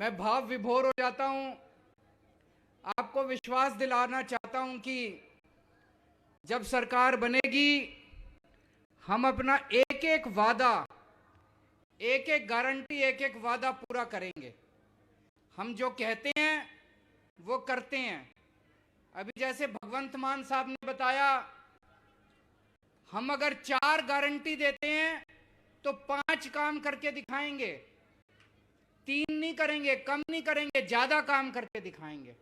मैं भाव विभोर हो जाता हूं। आपको विश्वास दिलाना चाहता हूं कि जब सरकार बनेगी हम अपना एक एक वादा, एक एक गारंटी, एक एक वादा पूरा करेंगे। हम जो कहते हैं वो करते हैं। अभी जैसे भगवंत मान साहब ने बताया, हम अगर 4 गारंटी देते हैं तो 5 काम करके दिखाएंगे। 3 नहीं करेंगे, कम नहीं करेंगे, ज्यादा काम करके दिखाएंगे।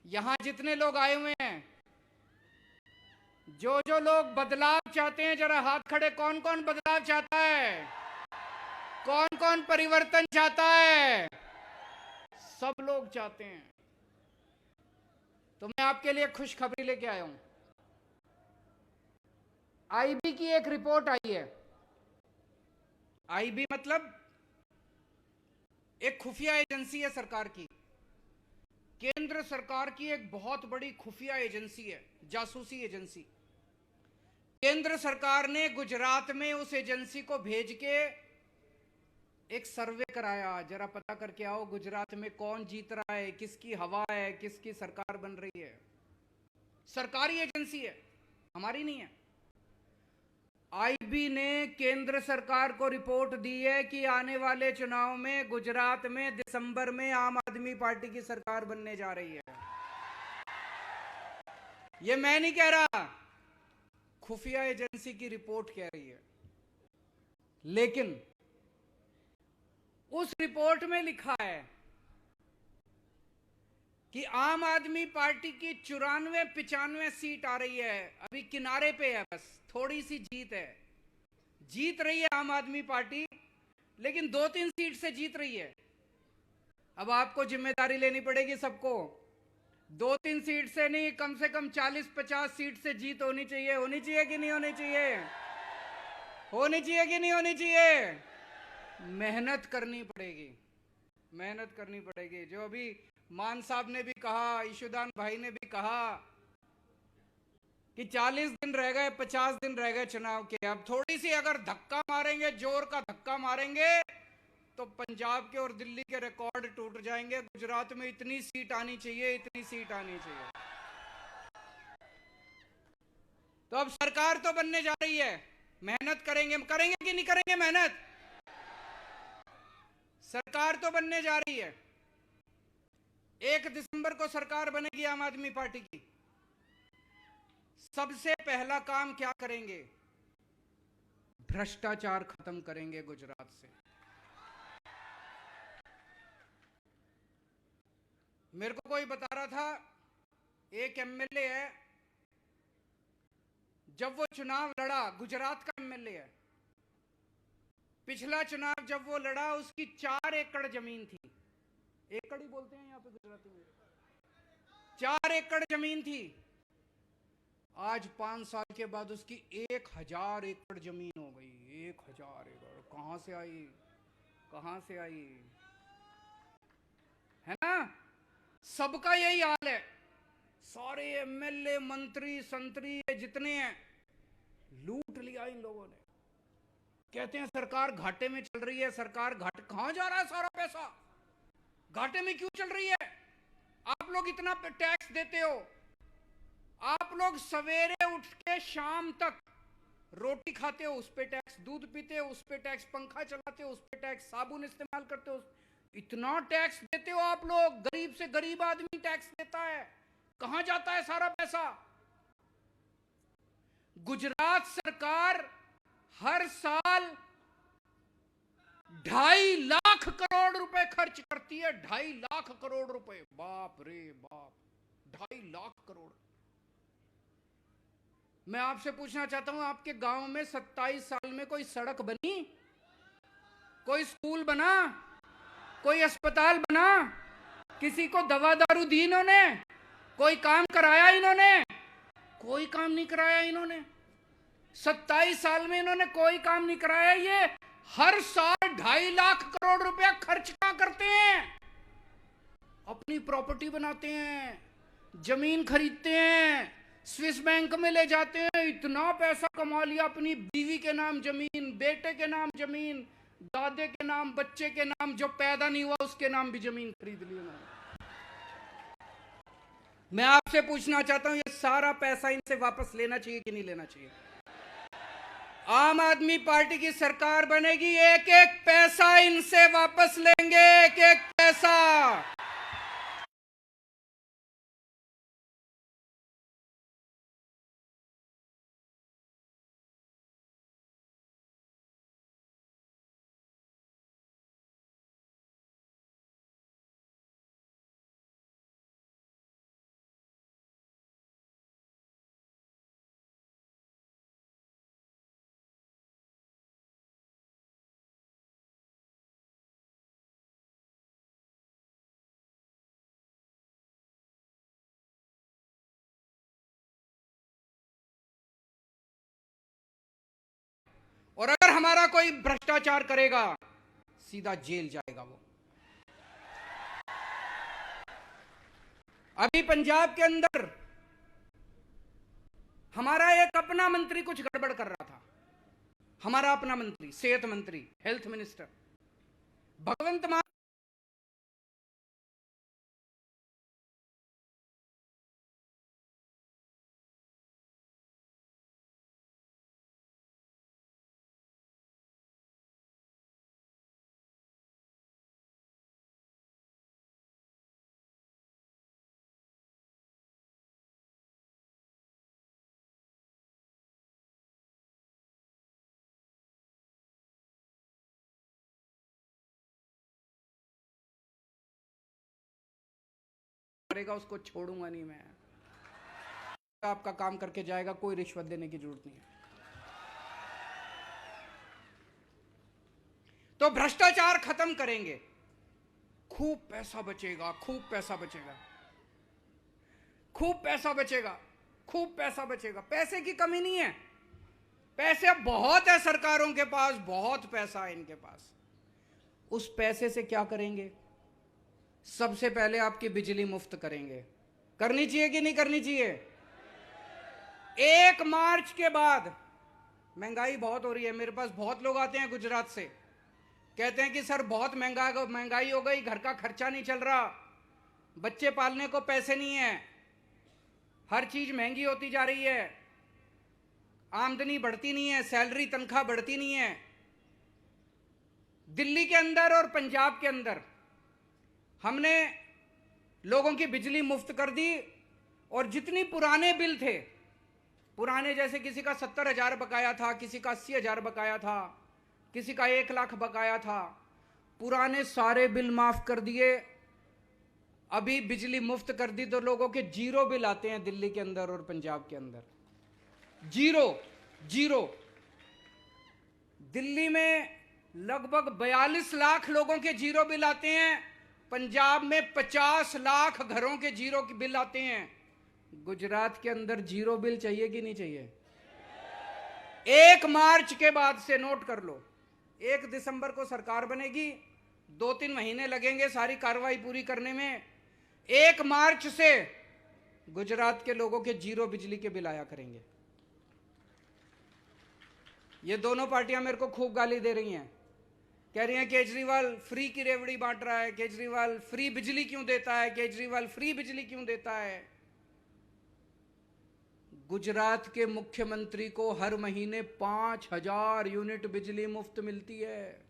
यहां जितने लोग आए हुए हैं, जो जो लोग बदलाव चाहते हैं, जरा हाथ खड़े। कौन कौन बदलाव चाहता है? कौन कौन परिवर्तन चाहता है? सब लोग चाहते हैं। तो मैं आपके लिए खुशखबरी लेके आया हूं। आईबी की एक रिपोर्ट आई है। आईबी मतलब एक खुफिया एजेंसी है सरकार की। केंद्र सरकार की एक बहुत बड़ी खुफिया एजेंसी है, जासूसी एजेंसी। केंद्र सरकार ने गुजरात में उस एजेंसी को भेज के एक सर्वे कराया। जरा पता करके आओ गुजरात में कौन जीत रहा है, किसकी हवा है, किसकी सरकार बन रही है। सरकारी एजेंसी है, हमारी नहीं है। आईबी ने केंद्र सरकार को रिपोर्ट दी है कि आने वाले चुनाव में गुजरात में दिसंबर में आम आदमी पार्टी की सरकार बनने जा रही है। ये मैं नहीं कह रहा, खुफिया एजेंसी की रिपोर्ट कह रही है। लेकिन उस रिपोर्ट में लिखा है कि आम आदमी पार्टी की 94-95 सीट आ रही है। अभी किनारे पे है, बस थोड़ी सी जीत है। जीत रही है आम आदमी पार्टी, लेकिन 2-3 सीट से जीत रही है। अब आपको जिम्मेदारी लेनी पड़ेगी सबको। 2-3 सीट से नहीं, कम से कम 40-50 सीट से जीत होनी चाहिए। होनी चाहिए कि नहीं होनी चाहिए? होनी चाहिए कि नहीं होनी चाहिए? मेहनत करनी पड़ेगी, मेहनत करनी पड़ेगी। जो अभी मान साहब ने भी कहा, ईशुदान भाई ने भी कहा कि 40 दिन रह गए, 50 दिन रह गए चुनाव के। अब थोड़ी सी अगर धक्का मारेंगे, जोर का धक्का मारेंगे, तो पंजाब के और दिल्ली के रिकॉर्ड टूट जाएंगे। गुजरात में इतनी सीट आनी चाहिए, इतनी सीट आनी चाहिए। तो अब सरकार तो बनने जा रही है, मेहनत करेंगे। करेंगे कि नहीं करेंगे मेहनत? सरकार तो बनने जा रही है। 1 दिसंबर को सरकार बनेगी आम आदमी पार्टी की। सबसे पहला काम क्या करेंगे? भ्रष्टाचार खत्म करेंगे गुजरात से। मेरे को कोई बता रहा था, एक एमएलए है, जब वो चुनाव लड़ा, गुजरात का एमएलए है, पिछला चुनाव जब वो लड़ा उसकी 4 एकड़ जमीन थी। एकड़ ही बोलते हैं यहां पे गुजराती में। 4 एकड़ जमीन थी। आज 5 साल के बाद उसकी 1000 एकड़ जमीन हो गई। 1000 एकड़ कहां से आई? कहां से आई? है ना? सबका यही हाल है। सारे एमएलए, मंत्री, संतरी जितने हैं, लूट लिया इन लोगों ने। कहते हैं सरकार घाटे में चल रही है। सरकार घाटे कहां जा रहा है? सारा पैसा घाटे में क्यों चल रही है? आप लोग इतना टैक्स देते हो। आप लोग सवेरे उठ के शाम तक रोटी खाते हो, उस पे टैक्स। दूध पीते हो, उस पे टैक्स। पंखा चलाते हो, उस पे टैक्स। साबुन इस्तेमाल करते हो, इतना टैक्स देते हो आप लोग। गरीब से गरीब आदमी टैक्स देता है। कहां जाता है सारा पैसा? गुजरात सरकार हर साल 2.5 लाख करोड़ रुपए खर्च करती है। 2.5 लाख करोड़ रुपए। बाप रे बाप, 2.5 लाख करोड़। मैं आपसे पूछना चाहता हूं, आपके गांव में 27 साल में कोई सड़क बनी? कोई स्कूल बना? कोई अस्पताल बना? किसी को दवा दारू दी इन्होंने? कोई काम कराया इन्होंने? कोई काम नहीं कराया इन्होंने। 27 साल में इन्होंने कोई काम नहीं कराया। ये हर साल 2.5 लाख करोड़ रुपया खर्च कहां करते हैं? अपनी प्रॉपर्टी बनाते हैं, जमीन खरीदते हैं, स्विस बैंक में ले जाते हैं। इतना पैसा कमा लिया। अपनी बीवी के नाम जमीन, बेटे के नाम जमीन, दादे के नाम, बच्चे के नाम, जो पैदा नहीं हुआ उसके नाम भी जमीन खरीद ली उन्होंने। मैं आपसे पूछना चाहता हूं, ये सारा पैसा इनसे वापस लेना चाहिए कि नहीं लेना चाहिए? आम आदमी पार्टी की सरकार बनेगी, एक एक पैसा इनसे वापस लेंगे, एक एक पैसा। और अगर हमारा कोई भ्रष्टाचार करेगा, सीधा जेल जाएगा वो। अभी पंजाब के अंदर हमारा एक अपना मंत्री कुछ गड़बड़ कर रहा था। हमारा अपना मंत्री, सेहत मंत्री, हेल्थ मिनिस्टर भगवंत मान करेगा, उसको छोड़ूंगा नहीं मैं। आपका काम करके जाएगा, कोई रिश्वत देने की जरूरत नहीं है। तो भ्रष्टाचार खत्म करेंगे, खूब पैसा बचेगा, खूब पैसा बचेगा, खूब पैसा बचेगा, खूब पैसा बचेगा। पैसे की कमी नहीं है, पैसे बहुत है सरकारों के पास, बहुत पैसा है इनके पास। उस पैसे से क्या करेंगे? सबसे पहले आपकी बिजली मुफ्त करेंगे। करनी चाहिए कि नहीं करनी चाहिए? 1 मार्च के बाद महंगाई बहुत हो रही है। मेरे पास बहुत लोग आते हैं गुजरात से, कहते हैं कि सर बहुत महंगाई हो गई, घर का खर्चा नहीं चल रहा, बच्चे पालने को पैसे नहीं है, हर चीज महंगी होती जा रही है, आमदनी बढ़ती नहीं है, सैलरी तनख्वाह बढ़ती नहीं है। दिल्ली के अंदर और पंजाब के अंदर हमने लोगों की बिजली मुफ्त कर दी, और जितनी पुराने बिल थे, पुराने जैसे किसी का 70,000 बकाया था, किसी का 80,000 बकाया था, किसी का 1 लाख बकाया था, पुराने सारे बिल माफ कर दिए। अभी बिजली मुफ्त कर दी तो लोगों के 0 बिल आते हैं दिल्ली के अंदर और पंजाब के अंदर। 0 दिल्ली में लगभग 42 लाख लोगों के 0 बिल आते हैं, पंजाब में 50 लाख घरों के 0 बिल आते हैं। गुजरात के अंदर 0 बिल चाहिए कि नहीं चाहिए? 1 मार्च के बाद से नोट कर लो, 1 दिसंबर को सरकार बनेगी, 2-3 महीने लगेंगे सारी कार्रवाई पूरी करने में। 1 मार्च से गुजरात के लोगों के 0 बिजली के बिल आया करेंगे। ये दोनों पार्टियां मेरे को खूब गाली दे रही हैं, कह रही हैं केजरीवाल फ्री की रेवड़ी बांट रहा है, केजरीवाल फ्री बिजली क्यों देता है, केजरीवाल फ्री बिजली क्यों देता है। गुजरात के मुख्यमंत्री को हर महीने 5,000 यूनिट बिजली मुफ्त मिलती है।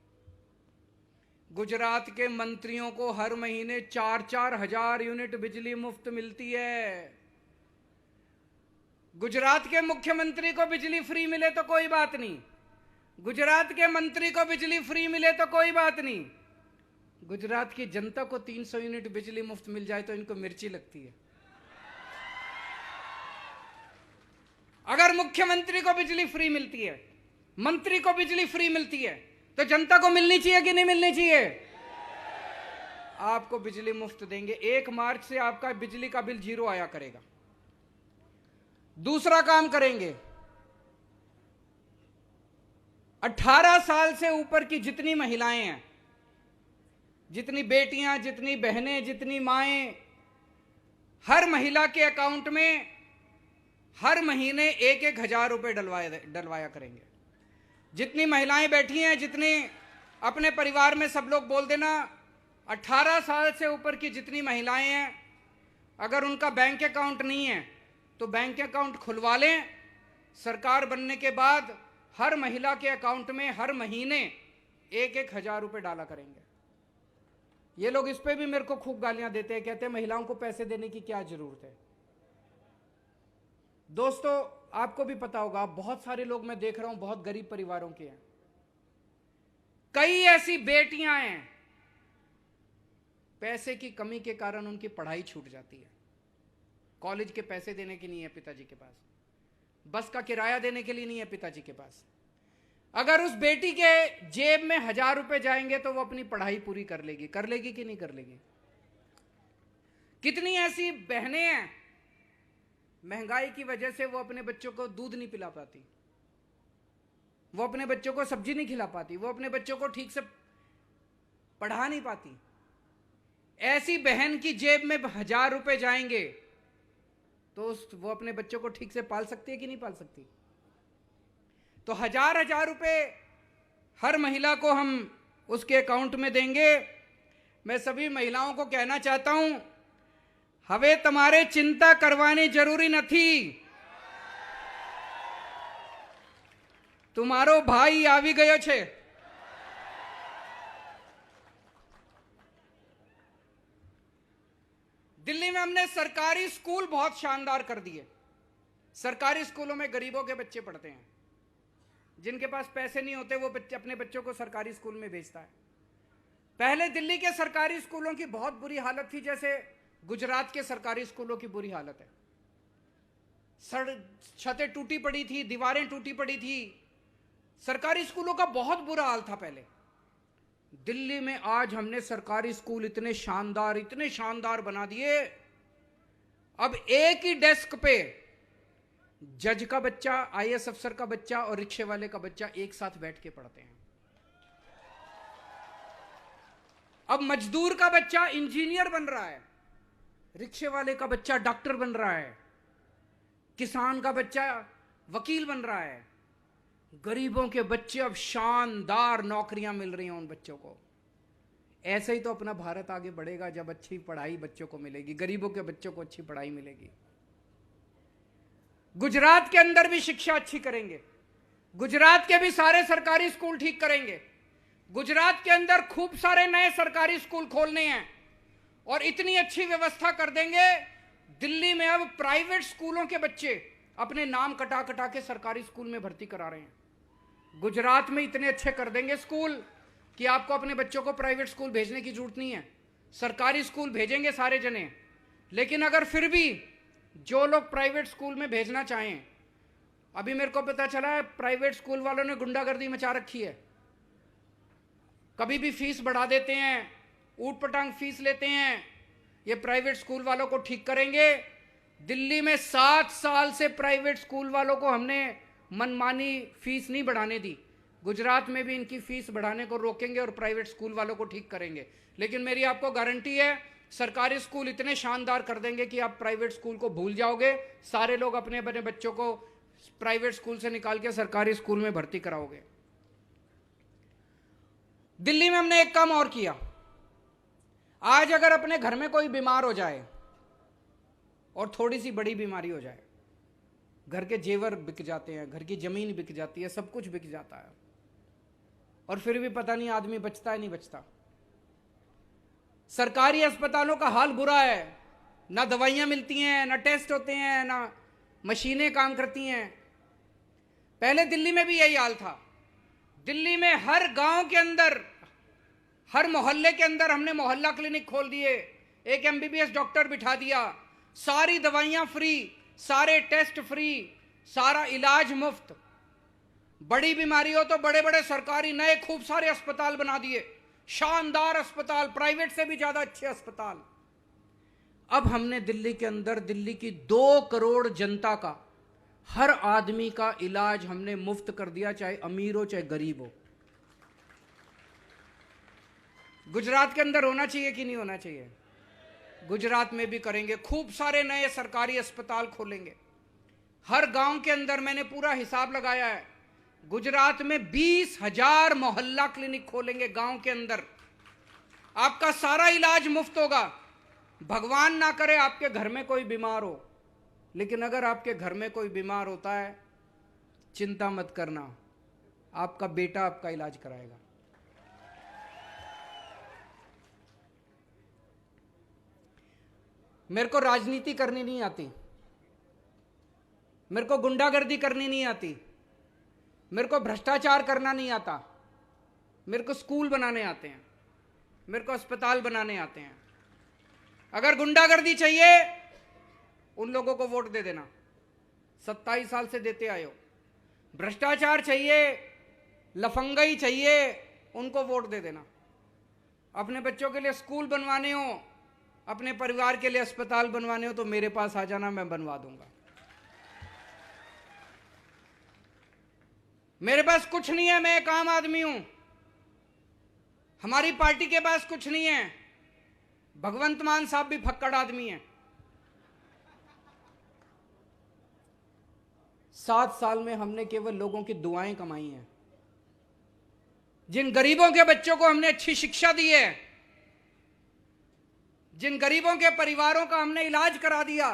गुजरात के मंत्रियों को हर महीने 4-4 हजार यूनिट बिजली मुफ्त मिलती है। गुजरात के मुख्यमंत्री को बिजली फ्री मिले तो कोई बात नहीं, गुजरात के मंत्री को बिजली फ्री मिले तो कोई बात नहीं, गुजरात की जनता को 300 यूनिट बिजली मुफ्त मिल जाए तो इनको मिर्ची लगती है। अगर मुख्यमंत्री को बिजली फ्री मिलती है, मंत्री को बिजली फ्री मिलती है, तो जनता को मिलनी चाहिए कि नहीं मिलनी चाहिए? आपको बिजली मुफ्त देंगे। 1 मार्च से आपका बिजली का बिल 0 आया करेगा। दूसरा काम करेंगे, 18 साल से ऊपर की जितनी महिलाएं हैं, जितनी बेटियां, जितनी बहनें, जितनी माएं, हर महिला के अकाउंट में हर महीने 1-1 हजार रुपए डलवाया करेंगे। जितनी महिलाएं बैठी हैं, जितने अपने परिवार में सब लोग बोल देना, 18 साल से ऊपर की जितनी महिलाएं हैं, अगर उनका बैंक अकाउंट नहीं है तो बैंक अकाउंट खुलवा लें। सरकार बनने के बाद हर महिला के अकाउंट में हर महीने 1,000 रुपए डाला करेंगे। ये लोग इस पे भी मेरे को खूब गालियां देते हैं, कहते हैं महिलाओं को पैसे देने की क्या जरूरत है। दोस्तों, आपको भी पता होगा, बहुत सारे लोग मैं देख रहा हूं बहुत गरीब परिवारों के हैं। कई ऐसी बेटियां हैं, पैसे की कमी के कारण उनकी पढ़ाई छूट जाती है। कॉलेज के पैसे देने के नहीं है पिताजी के पास, बस का किराया देने के लिए नहीं है पिताजी के पास। अगर उस बेटी के जेब में 1,000 रुपए जाएंगे तो वो अपनी पढ़ाई पूरी कर लेगी कि नहीं कर लेगी? कितनी ऐसी बहनें हैं, महंगाई की वजह से वो अपने बच्चों को दूध नहीं पिला पाती, वो अपने बच्चों को सब्जी नहीं खिला पाती, वो अपने बच्चों को ठीक से पढ़ा नहीं पाती। ऐसी बहन की जेब में 1,000 रुपए जाएंगे तो वो अपने बच्चों को ठीक से पाल सकती है कि नहीं पाल सकती? तो 1,000 रुपए हर महिला को हम उसके अकाउंट में देंगे। मैं सभी महिलाओं को कहना चाहता हूं, हवे तुम्हारे चिंता करवानी जरूरी नहीं, तुम्हारो भाई आवी गयो छे। दिल्ली में हमने सरकारी स्कूल बहुत शानदार कर दिए। सरकारी स्कूलों में गरीबों के बच्चे पढ़ते हैं, जिनके पास पैसे नहीं होते वो बच्चे अपने बच्चों को सरकारी स्कूल में भेजता है। पहले दिल्ली के सरकारी स्कूलों की बहुत बुरी हालत थी, जैसे गुजरात के सरकारी स्कूलों की बुरी हालत है। छतें टूटी पड़ी थी, दीवारें टूटी पड़ी थी, सरकारी स्कूलों का बहुत बुरा हाल था पहले। दिल्ली में आज हमने सरकारी स्कूल इतने शानदार बना दिए। अब एक ही डेस्क पे जज का बच्चा, आईएएस अफसर का बच्चा और रिक्शे वाले का बच्चा एक साथ बैठ के पढ़ते हैं। अब मजदूर का बच्चा इंजीनियर बन रहा है, रिक्शे वाले का बच्चा डॉक्टर बन रहा है, किसान का बच्चा वकील बन रहा है। गरीबों के बच्चे अब शानदार नौकरियां मिल रही हैं उन बच्चों को। ऐसे ही तो अपना भारत आगे बढ़ेगा जब अच्छी पढ़ाई बच्चों को मिलेगी, गरीबों के बच्चों को अच्छी पढ़ाई मिलेगी। गुजरात के अंदर भी शिक्षा अच्छी करेंगे, गुजरात के भी सारे सरकारी स्कूल ठीक करेंगे। गुजरात के अंदर खूब सारे नए सरकारी स्कूल खोलने हैं और इतनी अच्छी व्यवस्था कर देंगे, दिल्ली में अब प्राइवेट स्कूलों के बच्चे अपने नाम कटा कटा के सरकारी स्कूल में भर्ती करा रहे हैं। गुजरात में इतने अच्छे कर देंगे स्कूल कि आपको अपने बच्चों को प्राइवेट स्कूल भेजने की जरूरत नहीं है, सरकारी स्कूल भेजेंगे सारे जने। लेकिन अगर फिर भी जो लोग प्राइवेट स्कूल में भेजना चाहें, अभी मेरे को पता चला है प्राइवेट स्कूल वालों ने गुंडागर्दी मचा रखी है, कभी भी फीस बढ़ा देते हैं, ऊट पटांग फीस लेते हैं। ये प्राइवेट स्कूल वालों को ठीक करेंगे। दिल्ली में 7 साल से प्राइवेट स्कूल वालों को हमने मनमानी फीस नहीं बढ़ाने दी। गुजरात में भी इनकी फीस बढ़ाने को रोकेंगे और प्राइवेट स्कूल वालों को ठीक करेंगे। लेकिन मेरी आपको गारंटी है, सरकारी स्कूल इतने शानदार कर देंगे कि आप प्राइवेट स्कूल को भूल जाओगे। सारे लोग अपने अपने बच्चों को प्राइवेट स्कूल से निकाल के सरकारी स्कूल में भर्ती कराओगे। दिल्ली में हमने एक काम और किया। आज अगर अपने घर में कोई बीमार हो जाए और थोड़ी सी बड़ी बीमारी हो जाए, घर के जेवर बिक जाते हैं, घर की जमीन बिक जाती है, सब कुछ बिक जाता है, और फिर भी पता नहीं आदमी बचता है नहीं बचता। सरकारी अस्पतालों का हाल बुरा है, ना दवाइयां मिलती हैं, ना टेस्ट होते हैं, ना मशीनें काम करती हैं। पहले दिल्ली में भी यही हाल था। दिल्ली में हर गांव के अंदर, हर मोहल्ले के अंदर हमने मोहल्ला क्लिनिक खोल दिए, एक एमबीबीएस डॉक्टर बिठा दिया, सारी दवाइयां फ्री, सारे टेस्ट फ्री, सारा इलाज मुफ्त। बड़ी बीमारी हो तो बड़े बड़े सरकारी नए खूब सारे अस्पताल बना दिए, शानदार अस्पताल, प्राइवेट से भी ज्यादा अच्छे अस्पताल। अब हमने दिल्ली के अंदर दिल्ली की 2 करोड़ जनता का, हर आदमी का इलाज हमने मुफ्त कर दिया, चाहे अमीर हो चाहे गरीब हो। गुजरात के अंदर होना चाहिए कि नहीं होना चाहिए? गुजरात में भी करेंगे, खूब सारे नए सरकारी अस्पताल खोलेंगे। हर गांव के अंदर मैंने पूरा हिसाब लगाया है, गुजरात में 20,000 मोहल्ला क्लिनिक खोलेंगे गांव के अंदर। आपका सारा इलाज मुफ्त होगा। भगवान ना करे आपके घर में कोई बीमार हो, लेकिन अगर आपके घर में कोई बीमार होता है, चिंता मत करना, आपका बेटा आपका इलाज कराएगा। मेरे को राजनीति करनी नहीं आती, मेरे को गुंडागर्दी करनी नहीं आती, मेरे को भ्रष्टाचार करना नहीं आता। मेरे को स्कूल बनाने आते हैं, मेरे को अस्पताल बनाने आते हैं। अगर गुंडागर्दी चाहिए, उन लोगों को वोट दे देना, 27 साल से देते आए हो। भ्रष्टाचार चाहिए, लफंगाई चाहिए, उनको वोट दे देना। अपने बच्चों के लिए स्कूल बनवाने हो, अपने परिवार के लिए अस्पताल बनवाने हो, तो मेरे पास आ जाना, मैं बनवा दूंगा। मेरे पास कुछ नहीं है, मैं एक आम आदमी हूं। हमारी पार्टी के पास कुछ नहीं है। भगवंत मान साहब भी फक्कड़ आदमी हैं। 7 साल में हमने केवल लोगों की दुआएं कमाई हैं। जिन गरीबों के बच्चों को हमने अच्छी शिक्षा दी है, जिन गरीबों के परिवारों का हमने इलाज करा दिया,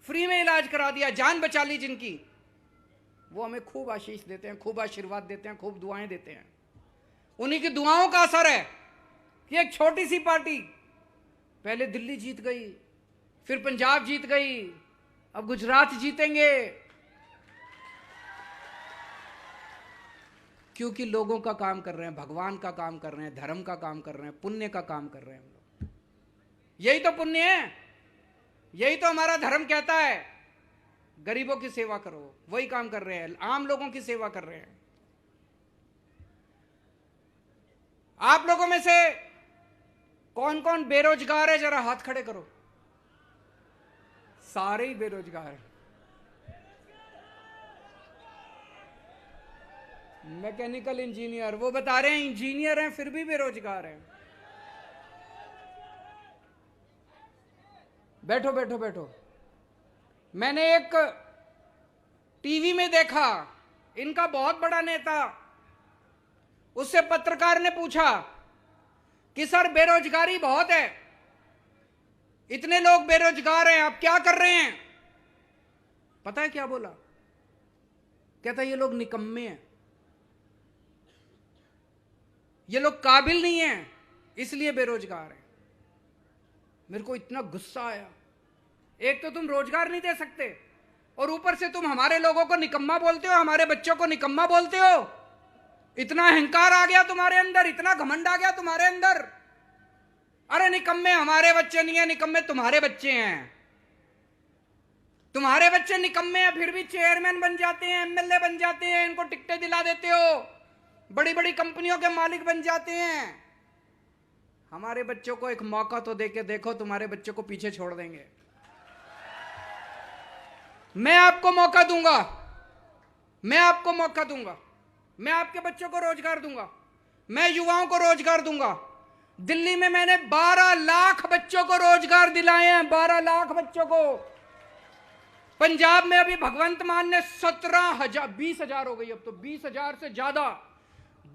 फ्री में इलाज करा दिया, जान बचा ली जिनकी, वो हमें खूब आशीष देते हैं, खूब आशीर्वाद देते हैं, खूब दुआएं देते हैं। उन्हीं की दुआओं का असर है कि एक छोटी सी पार्टी पहले दिल्ली जीत गई, फिर पंजाब जीत गई, अब गुजरात जीतेंगे। क्योंकि लोगों का काम कर रहे हैं, भगवान का काम कर रहे हैं, धर्म का काम कर रहे हैं, पुण्य का काम कर रहे हैं हम लोग। यही तो पुण्य है, यही तो हमारा धर्म कहता है। गरीबों की सेवा करो, वही काम कर रहे हैं, आम लोगों की सेवा कर रहे हैं। आप लोगों में से कौन कौन बेरोजगार है, जरा हाथ खड़े करो। सारे ही बेरोजगार हैं। मैकेनिकल इंजीनियर, वो बता रहे हैं इंजीनियर हैं फिर भी बेरोजगार हैं। बैठो बैठो बैठो। मैंने एक टीवी में देखा, इनका बहुत बड़ा नेता, उससे पत्रकार ने पूछा कि सर बेरोजगारी बहुत है, इतने लोग बेरोजगार हैं, आप क्या कर रहे हैं? पता है क्या बोला? कहता ये लोग निकम्मे हैं, ये लोग काबिल नहीं हैं, इसलिए बेरोजगार हैं। मेरे को इतना गुस्सा आया। एक तो तुम रोजगार नहीं दे सकते और ऊपर से तुम हमारे लोगों को निकम्मा बोलते हो, हमारे बच्चों को निकम्मा बोलते हो। इतना अहंकार आ गया तुम्हारे अंदर, इतना घमंड आ गया तुम्हारे अंदर। अरे निकम्मे हमारे बच्चे नहीं है, निकम्मे तुम्हारे बच्चे हैं। तुम्हारे बच्चे निकम्मे हैं, फिर भी चेयरमैन बन जाते हैं, एमएलए बन जाते हैं, इनको टिकटें दिला देते हो, बड़ी बड़ी कंपनियों के मालिक बन जाते हैं। हमारे बच्चों को एक मौका तो देके देखो, तुम्हारे बच्चों को पीछे छोड़ देंगे। मैं आपको मौका दूंगा, मैं आपको मौका दूंगा, मैं आपके बच्चों को रोजगार दूंगा, मैं युवाओं को रोजगार दूंगा। दिल्ली में मैंने 12 लाख बच्चों को रोजगार दिलाए हैं, 12 लाख बच्चों को। पंजाब में अभी भगवंत मान ने 17,000, 20,000 हो गई अब तो, 20,000 से ज्यादा,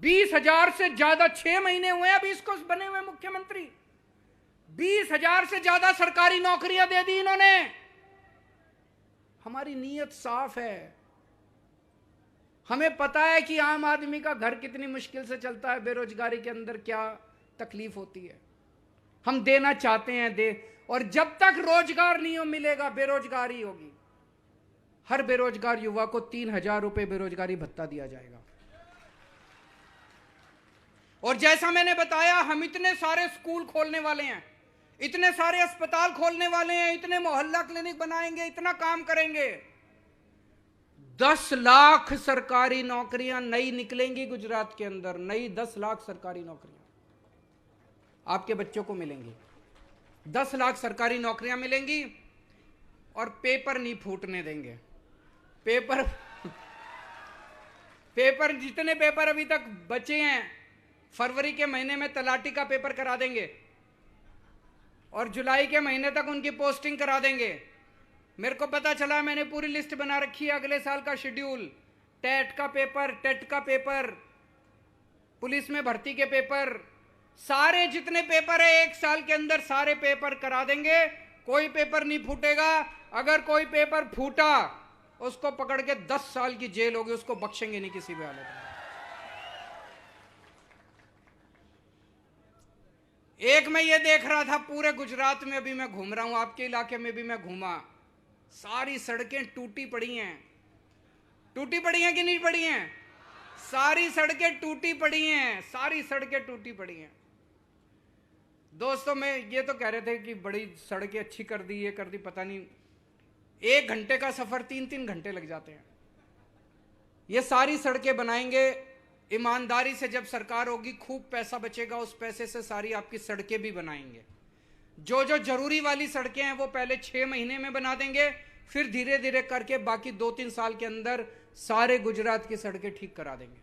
20,000 से ज्यादा, 6 महीने हुए अभी इसको बने हुए मुख्यमंत्री। 20,000 से ज्यादा सरकारी नौकरियां दे दी इन्होंने। हमारी नीयत साफ है। हमें पता है कि आम आदमी का घर कितनी मुश्किल से चलता है, बेरोजगारी के अंदर क्या तकलीफ होती है। हम देना चाहते हैं, दे। और जब तक रोजगार नहीं मिलेगा, बेरोजगारी होगी। हर बेरोजगार युवा को 3,000 रुपए बेरोजगारी भत्ता दिया जाएगा। और जैसा मैंने बताया, हम इतने सारे स्कूल खोलने वाले हैं, इतने सारे अस्पताल खोलने वाले हैं, इतने मोहल्ला क्लिनिक बनाएंगे, इतना काम करेंगे। 10 लाख सरकारी नौकरियां नई निकलेंगी गुजरात के अंदर, नई 10 लाख सरकारी नौकरियां आपके बच्चों को मिलेंगी। 10 लाख सरकारी नौकरियां मिलेंगी और पेपर नहीं फूटने देंगे। पेपर जितने पेपर अभी तक बचे हैं, फरवरी के महीने में तलाटी का पेपर करा देंगे और जुलाई के महीने तक उनकी पोस्टिंग करा देंगे। मेरे को पता चला, मैंने पूरी लिस्ट बना रखी है अगले साल का शेड्यूल। टेट का पेपर, टेट का पेपर, पुलिस में भर्ती के पेपर, सारे जितने पेपर है 1 साल के अंदर सारे पेपर करा देंगे, कोई पेपर नहीं फूटेगा। अगर कोई पेपर फूटा उसको पकड़ के 10 साल की जेल होगी, उसको बख्शेंगे नहीं किसी भी हालत में। एक मैं ये देख रहा था पूरे गुजरात में, अभी मैं घूम रहा हूं, आपके इलाके में भी मैं घूमा, सारी सड़कें टूटी पड़ी हैं। टूटी पड़ी हैं कि नहीं पड़ी हैं? सारी सड़कें टूटी पड़ी हैं, सारी सड़कें टूटी पड़ी हैं। दोस्तों मैं ये तो कह रहे थे कि बड़ी सड़कें अच्छी कर दी, ये कर दी, पता नहीं 1 घंटे का सफर 3-3 घंटे लग जाते हैं। ये सारी सड़कें बनाएंगे ईमानदारी से, जब सरकार होगी खूब पैसा बचेगा, उस पैसे से सारी आपकी सड़कें भी बनाएंगे। जो जो जरूरी वाली सड़कें हैं वो पहले 6 महीने में बना देंगे, फिर धीरे धीरे करके बाकी 2-3 साल के अंदर सारे गुजरात की सड़कें ठीक करा देंगे।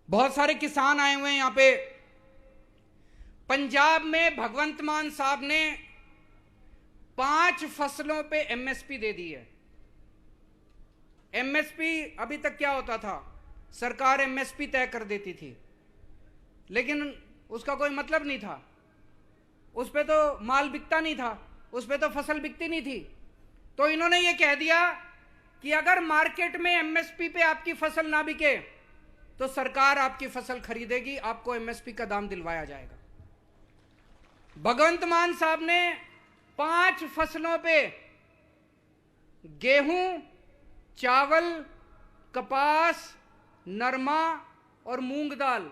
बहुत सारे किसान आए हुए हैं यहां पे। पंजाब में भगवंत मान साहब ने 5 फसलों पे एमएसपी दे दी है। एमएसपी अभी तक क्या होता था, सरकार एमएसपी तय कर देती थी, लेकिन उसका कोई मतलब नहीं था, उस पे तो माल बिकता नहीं था, उस पे तो फसल बिकती नहीं थी। तो इन्होंने ये कह दिया कि अगर मार्केट में एमएसपी पे आपकी फसल ना बिके तो सरकार आपकी फसल खरीदेगी, आपको एमएसपी का दाम दिलवाया जाएगा। भगवंत मान साहब ने 5 फसलों पे, गेहूं, चावल, कपास, नरमा और मूंग दाल,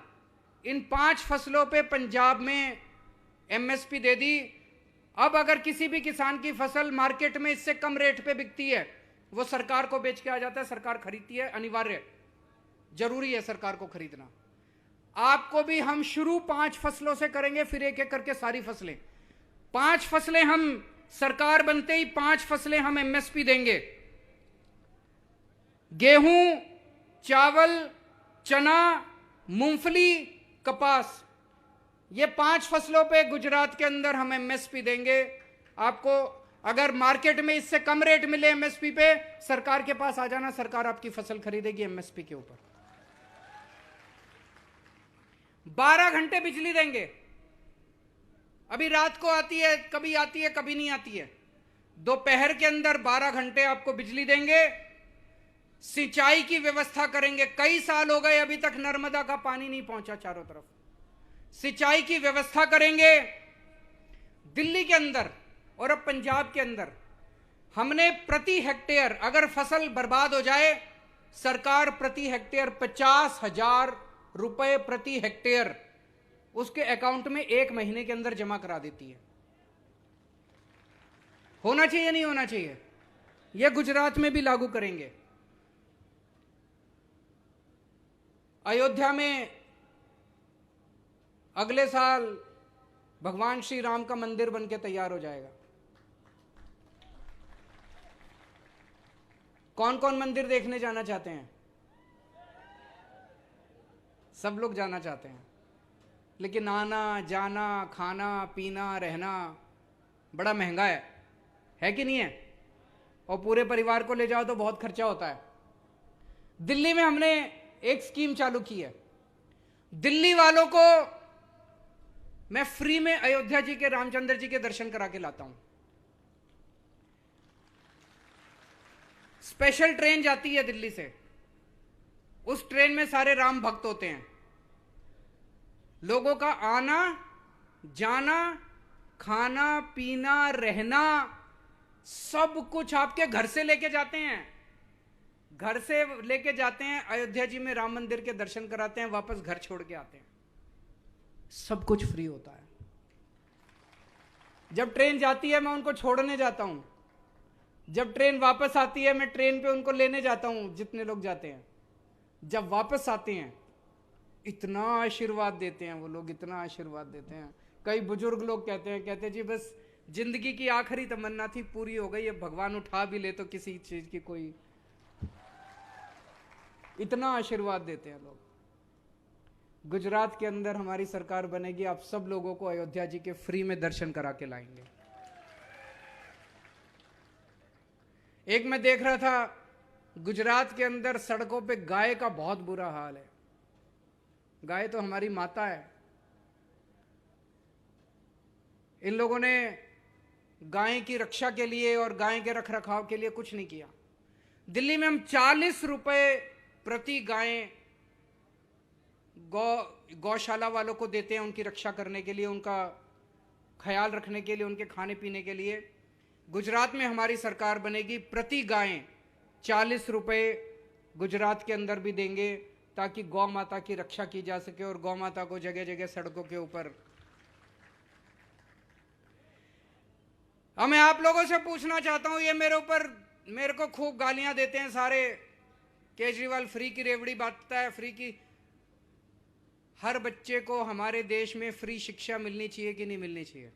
इन 5 फसलों पे पंजाब में एमएसपी दे दी। अब अगर किसी भी किसान की फसल मार्केट में इससे कम रेट पे बिकती है, वो सरकार को बेच के आ जाता है, सरकार खरीदती है, अनिवार्य जरूरी है सरकार को खरीदना। आपको भी हम शुरू 5 फसलों से करेंगे, फिर एक एक करके सारी फसलें, 5 फसलें हम सरकार बनते ही 5 फसलें हम एमएसपी देंगे। गेहूं, चावल, चना, मूंगफली, कपास, ये 5 फसलों पे गुजरात के अंदर हम एमएसपी देंगे। आपको अगर मार्केट में इससे कम रेट मिले एमएसपी पे, सरकार के पास आ जाना, सरकार आपकी फसल खरीदेगी एमएसपी के ऊपर। 12 घंटे बिजली देंगे। अभी रात को आती है, कभी आती है, कभी नहीं आती है। दोपहर के अंदर 12 घंटे आपको बिजली देंगे। सिंचाई की व्यवस्था करेंगे। कई साल हो गए अभी तक नर्मदा का पानी नहीं पहुंचा चारों तरफ। सिंचाई की व्यवस्था करेंगे। दिल्ली के अंदर और अब पंजाब के अंदर हमने प्रति हेक्टेयर, अगर फसल बर्बाद हो जाए, सरकार प्रति हेक्टेयर 50,000 रुपए प्रति हेक्टेयर उसके अकाउंट में 1 महीने के अंदर जमा करा देती है। होना चाहिए नहीं होना चाहिए? यह गुजरात में भी लागू करेंगे। अयोध्या में अगले साल भगवान श्री राम का मंदिर बनके तैयार हो जाएगा। कौन कौन मंदिर देखने जाना चाहते हैं? सब लोग जाना चाहते हैं, लेकिन आना जाना, खाना पीना, रहना बड़ा महंगा है कि नहीं है? और पूरे परिवार को ले जाओ तो बहुत खर्चा होता है। दिल्ली में हमने एक स्कीम चालू की है। दिल्ली वालों को मैं फ्री में अयोध्या जी के, रामचंद्र जी के दर्शन करा के लाता हूं। स्पेशल ट्रेन जाती है दिल्ली से, उस ट्रेन में सारे राम भक्त होते हैं। लोगों का आना जाना, खाना पीना, रहना, सब कुछ आपके घर से लेके जाते हैं। घर से लेके जाते हैं, अयोध्या जी में राम मंदिर के दर्शन कराते हैं, वापस घर छोड़ के आते हैं। सब कुछ फ्री होता है। जब ट्रेन जाती है मैं उनको छोड़ने जाता हूं, जब ट्रेन वापस आती है मैं ट्रेन पे उनको लेने जाता हूं, जितने लोग जाते हैं। जब वापस आते हैं इतना आशीर्वाद देते हैं वो लोग, इतना आशीर्वाद देते हैं। कई बुजुर्ग लोग कहते जी बस जिंदगी की आखिरी तमन्ना थी, पूरी हो गई, अब भगवान उठा भी ले तो किसी चीज की कोई, इतना आशीर्वाद देते हैं लोग। गुजरात के अंदर हमारी सरकार बनेगी, आप सब लोगों को अयोध्या जी के फ्री में दर्शन करा के लाएंगे। एक मैं देख रहा था गुजरात के अंदर सड़कों पे गाय का बहुत बुरा हाल है। गाय तो हमारी माता है। इन लोगों ने गाय की रक्षा के लिए और गाय के रखरखाव के लिए कुछ नहीं किया। दिल्ली में हम 40 रुपए प्रति गाय गौशाला वालों को देते हैं, उनकी रक्षा करने के लिए, उनका ख्याल रखने के लिए, उनके खाने पीने के लिए। गुजरात में हमारी सरकार बनेगी, प्रति गाय 40 रुपए गुजरात के अंदर भी देंगे ताकि गौ माता की रक्षा की जा सके और गौ माता को जगह जगह सड़कों के ऊपर। मैं आप लोगों से पूछना चाहता हूं, ये मेरे को खूब गालियां देते हैं सारे, केजरीवाल फ्री की रेवड़ी बांटता है, फ्री की। हर बच्चे को हमारे देश में फ्री शिक्षा मिलनी चाहिए कि नहीं मिलनी चाहिए?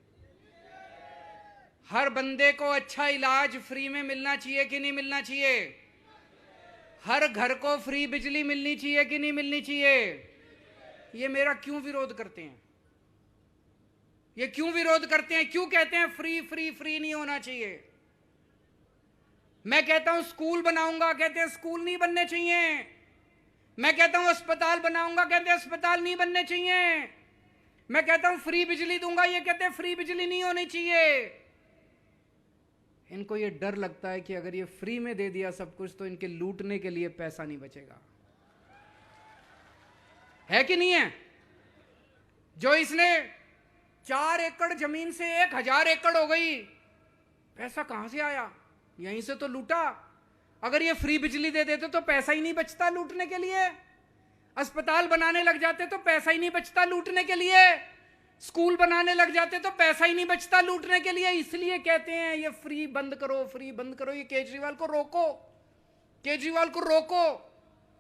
हर बंदे को अच्छा इलाज फ्री में मिलना चाहिए कि नहीं मिलना चाहिए? हर घर को फ्री बिजली मिलनी चाहिए कि नहीं मिलनी चाहिए? ये मेरा क्यों विरोध करते हैं? ये क्यों विरोध करते हैं? क्यों कहते हैं फ्री फ्री फ्री नहीं होना चाहिए? मैं कहता हूं स्कूल बनाऊंगा, कहते हैं स्कूल नहीं बनने चाहिए। मैं कहता हूं अस्पताल बनाऊंगा, कहते हैं अस्पताल नहीं बनने चाहिए। मैं कहता हूं फ्री बिजली दूंगा, ये कहते हैं फ्री बिजली नहीं होनी चाहिए। इनको ये डर लगता है कि अगर ये फ्री में दे दिया सब कुछ तो इनके लूटने के लिए पैसा नहीं बचेगा। है कि नहीं है? जो इसने 4 एकड़ जमीन से 1000 एकड़ हो गई, पैसा कहां से आया? यहीं से तो लूटा। अगर ये फ्री बिजली दे देते तो पैसा ही नहीं बचता लूटने के लिए। अस्पताल बनाने लग जाते तो पैसा ही नहीं बचता लूटने के लिए। स्कूल बनाने लग जाते तो पैसा ही नहीं बचता लूटने के लिए। इसलिए कहते हैं ये फ्री बंद करो, फ्री बंद करो। ये केजरीवाल को रोको, केजरीवाल को रोको।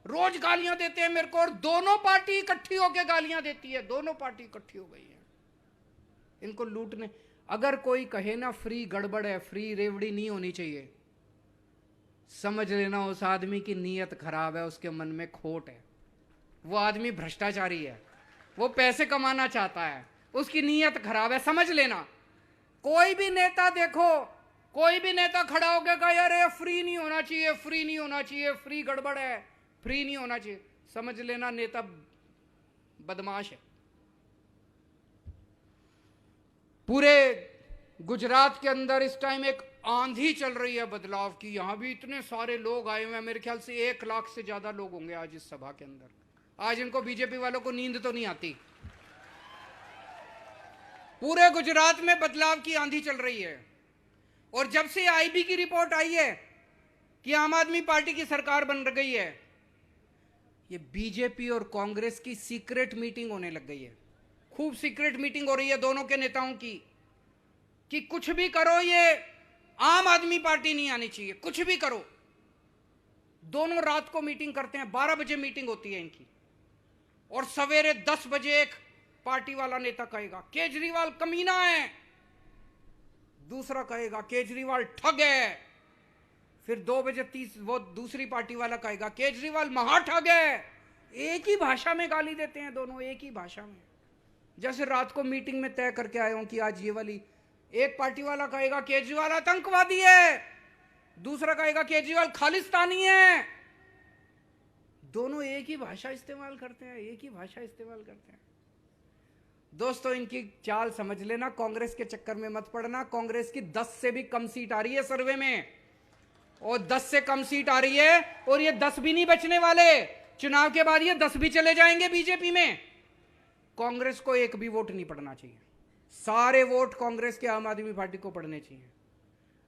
रोज गालियां देते हैं मेरे को, और दोनों पार्टी इकट्ठी होकर गालियां देती है। दोनों पार्टी इकट्ठी हो गई है इनको लूटने। अगर कोई कहे ना फ्री गड़बड़ है, फ्री रेवड़ी नहीं होनी चाहिए, समझ लेना उस आदमी की नीयत खराब है, उसके मन में खोट है। वो आदमी भ्रष्टाचारी है, वो पैसे कमाना चाहता है, उसकी नीयत खराब है, समझ लेना। कोई भी नेता देखो, कोई भी नेता खड़ा होकर कहे अरे फ्री नहीं होना चाहिए, फ्री नहीं होना चाहिए, फ्री गड़बड़ है, फ्री नहीं होना चाहिए, समझ लेना नेता बदमाश है। पूरे गुजरात के अंदर इस टाइम एक आंधी चल रही है बदलाव की। यहां भी इतने सारे लोग आए हुए हैं, मेरे ख्याल से 1 लाख से ज्यादा लोग होंगे आज इस सभा के अंदर। आज इनको बीजेपी वालों को नींद तो नहीं आती। पूरे गुजरात में बदलाव की आंधी चल रही है। और जब से आईबी की रिपोर्ट आई है कि आम आदमी पार्टी की सरकार बन गई है, ये बीजेपी और कांग्रेस की सीक्रेट मीटिंग होने लग गई है। खूब सीक्रेट मीटिंग हो रही है दोनों के नेताओं की कि कुछ भी करो, ये आम आदमी पार्टी नहीं आनी चाहिए, कुछ भी करो। दोनों रात को मीटिंग करते हैं, 12 बजे मीटिंग होती है इनकी, और सवेरे 10 बजे एक पार्टी वाला नेता कहेगा केजरीवाल कमीना है, दूसरा कहेगा केजरीवाल ठग है, फिर 2 बजे वो दूसरी पार्टी वाला कहेगा केजरीवाल महा ठग है। एक ही भाषा में गाली देते हैं दोनों, एक ही भाषा में। जैसे रात को मीटिंग में तय करके आए हूं कि आज ये वाली। एक पार्टी वाला कहेगा केजरीवाल आतंकवादी है, दूसरा कहेगा केजरीवाल खालिस्तानी है। दोनों एक ही भाषा इस्तेमाल करते हैं, एक ही भाषा इस्तेमाल करते हैं। दोस्तों इनकी चाल समझ लेना, कांग्रेस के चक्कर में मत पड़ना। कांग्रेस की 10 से भी कम सीट आ रही है सर्वे में, और 10 से कम सीट आ रही है, और ये 10 भी नहीं बचने वाले। चुनाव के बाद ये 10 भी चले जाएंगे बीजेपी में। कांग्रेस को एक भी वोट नहीं पड़ना चाहिए, सारे वोट कांग्रेस के आम आदमी पार्टी को पड़ने चाहिए।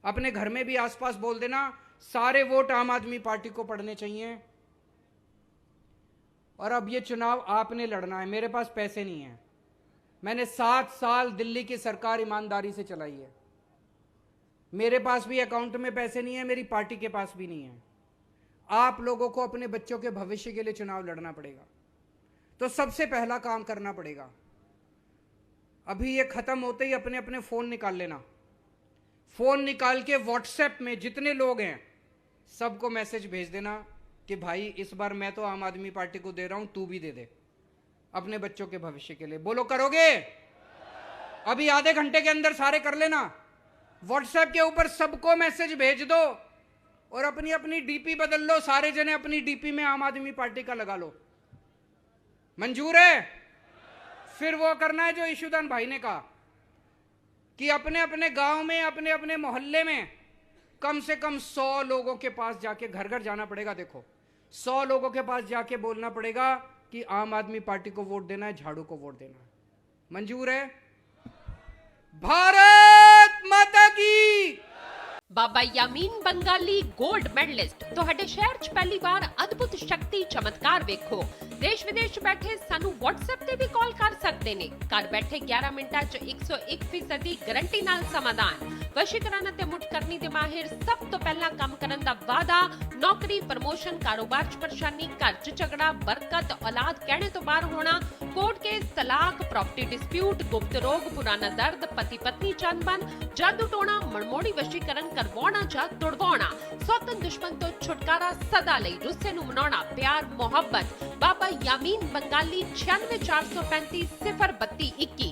अपने घर में भी आसपास बोल देना सारे वोट आम आदमी पार्टी को पड़ने चाहिए। और अब ये चुनाव आपने लड़ना है, मेरे पास पैसे नहीं है। मैंने 7 साल दिल्ली की सरकार ईमानदारी से चलाई है, मेरे पास भी अकाउंट में पैसे नहीं है, मेरी पार्टी के पास भी नहीं है। आप लोगों को अपने बच्चों के भविष्य के लिए चुनाव लड़ना पड़ेगा, तो सबसे पहला काम करना पड़ेगा, अभी ये खत्म होते ही अपने अपने फोन निकाल लेना। फोन निकाल के व्हाट्सएप में जितने लोग हैं सबको मैसेज भेज देना कि भाई इस बार मैं तो आम आदमी पार्टी को दे रहा हूं, तू भी दे दे अपने बच्चों के भविष्य के लिए। बोलो करोगे? अभी आधे घंटे के अंदर सारे कर लेना। व्हाट्सएप के ऊपर सबको मैसेज भेज दो और अपनी अपनी डीपी बदल लो, सारे जने अपनी डीपी में आम आदमी पार्टी का लगा लो। मंजूर है? फिर वो करना है जो ईशुदान भाई ने कहा कि अपने अपने गांव में, अपने अपने मोहल्ले में कम से कम 100 लोगों के पास जाके, घर घर जाना पड़ेगा। देखो, 100 लोगों के पास जाके बोलना पड़ेगा कि आम आदमी पार्टी को वोट देना है, झाड़ू को वोट देना है। मंजूर है? भारत माता की। बाबा यामीन बंगाली गोल्ड मैडलिस्ट ਤੁਹਾਡੇ ਸ਼ਹਿਰ 'ਚ ਪਹਿਲੀ ਵਾਰ ਅਦਭੁਤ ਸ਼ਕਤੀ ਚਮਤਕਾਰ ਵੇਖੋ। ਦੇਸ਼ ਵਿਦੇਸ਼ ਬੈਠੇ ਸਾਨੂੰ WhatsApp ਤੇ ਵੀ ਕਾਲ ਕਰ ਸਕਦੇ ਨੇ। ਘਰ ਬੈਠੇ 11 ਮਿੰਟਾਂ 'ਚ 101% ਦੀ ਗਾਰੰਟੀ ਨਾਲ ਸਮਾਧਾਨ। ਵਸ਼ੀਕਰਨ ਅਤੇ ਮੁਠਕਰਨੀ ਦੇ ਮਾਹਿਰ ਸਭ ਤੋਂ ਪਹਿਲਾਂ ਕੰਮ ਕਰਨ ਦਾ ਵਾਅਦਾ। ਨੌਕਰੀ, ਪ੍ਰਮੋਸ਼ਨ, ਕਾਰੋਬਾਰ 'ਚ ਪਰੇਸ਼ਾਨੀ, ਘਰ 'ਚ ਝਗੜਾ, ਬਰਕਤ, ਔਲਾਦ ਕਹਿਣੇ ਤੋਂ ਬਾਹਰ ਹੋਣਾ, ਕੋਰਟ ਕੇਸ, ਤਲਾਕ, ਪ੍ਰਾਪਰਟੀ ਡਿਸਪਿਊਟ, ਗੁਪਤ ਰੋਗ, ਪੁਰਾਣਾ ਦਰਦ, ਪਤੀ ਪਤਨੀ ਚੰਬਨ, ਜਾਦੂ ਟੋਣਾ, ਮਨਮੋੜੀ ਵਸ਼ੀਕਰਨ ਕਰਵਾਉਣਾ ਜਾਂ ਤੁੜਵਾਉਣਾ, ਸੌਤਨ ਦੁਸ਼ਮਣ ਤੋਂ ਛੁਟਕਾਰਾ, ਸਦਾ ਲਈ ਰੁੱਸੇ ਨੂੰ ਮਨਾਉਣਾ, ਪਿਆਰ ਮੁਹੱਬਤ। ਬਾਬਾ ਯਾਮੀਨ ਬੰਗਾਲੀ 96 435 032 21।